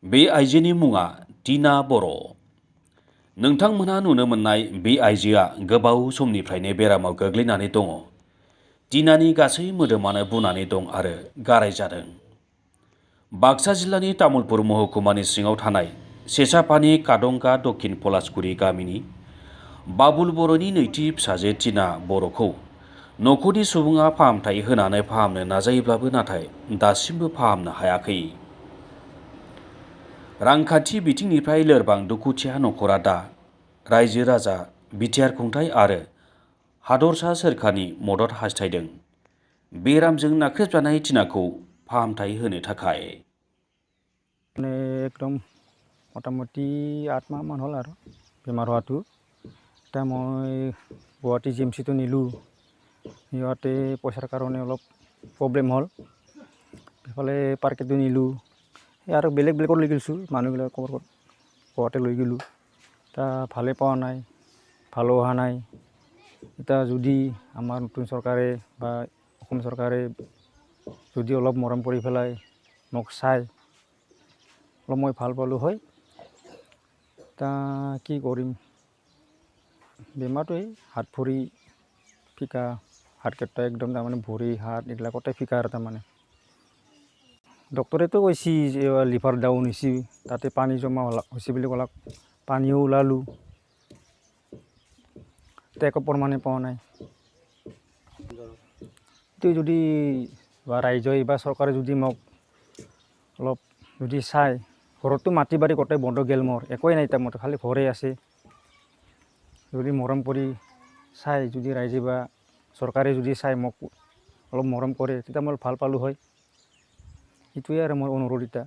बे आइजोनि मुङा टीना बर'। नोंथांमोनहा नुनो मोननाय बे आइजोआ गोबाव समनिफ्रायनो बेरामाव गोग्लैनानै दङ। टीनानि गासै मोदोमानो बुनानै दं आरो गाराय जादों। बाक्सा जिल्लानि तामुलपुर महकुमानि सिङाव थानाय सेसापानि कादंगा दक्षिण पलासगुरि गामिनि बाबुल बर'नि नैथि फिसाजो टीना बर'खौ नखरनि सुबुङा फाहामथाय होनानै फाहामनो नाजायोब्लाबो नाथाय दासिमबो फाहामनो हायाखै। रांखान्थि बिथिंनिफ्राय लोरबां दुखुथिया नखरा दा रायजो राजा, बिटिआर खुंथाय आरो हादरसा सोरखारनि मदद हास्थायदों बेरामजों नाख्रेबजानाय टीनाखौ फाहामथाय होनो थाखाय। एकदम मोटामुटी 8 माह मान हल आरो बेमार হোৱাটো। এতিয়া মই গুৱাহাটী জিএমচিটো নিলোঁ, সিহঁতে পইচাৰ কাৰণে অলপ প্ৰব্লেম হ'ল। সেইফালে পাৰ্কেটো নিলোঁ, আৰু বেলেগত লৈ গৈছোঁ মানুহবিলাকৰ গুৱাহাটী লৈ গ'লোঁ। এতিয়া ভালে পোৱা নাই, ভালো অহা নাই। এতিয়া যদি আমাৰ নতুন চৰকাৰে বা অসম চৰকাৰে যদি অলপ মৰম কৰি পেলাই মোক চাই অলপ মই ভাল পালোঁ হয়। এতিয়া কি কৰিম, বেমাৰটোৱে হাত ভৰি ফিকা, হাতকেইটা একদম তাৰমানে ভৰি হাত এইবিলাকতে ফিকা আৰু তাৰমানে। ডক্টৰেতো কৈছে যে লিভাৰ ডাউন হৈছে, তাতে পানী জমা হৈছে বুলি ক'লাক, পানীও ওলালোঁ, একো প্ৰমাণে পোৱা নাই। এইটো যদি বা ৰাইজে বা চৰকাৰে যদি মোক অলপ যদি চাই, ঘৰতো মাটি বাৰী গোটেই বন্ধ গেল, মোৰ একোৱেই নাই, তাৰ মতে খালি ঘৰে আছে। যদি মৰম কৰি চাই, যদি ৰাইজে বা চৰকাৰে যদি চাই মোক অলপ মৰম কৰে, তেতিয়া মই ভাল পালোঁ হয়। সেইটোৱে আৰু মোৰ অনুৰোধ এতিয়া।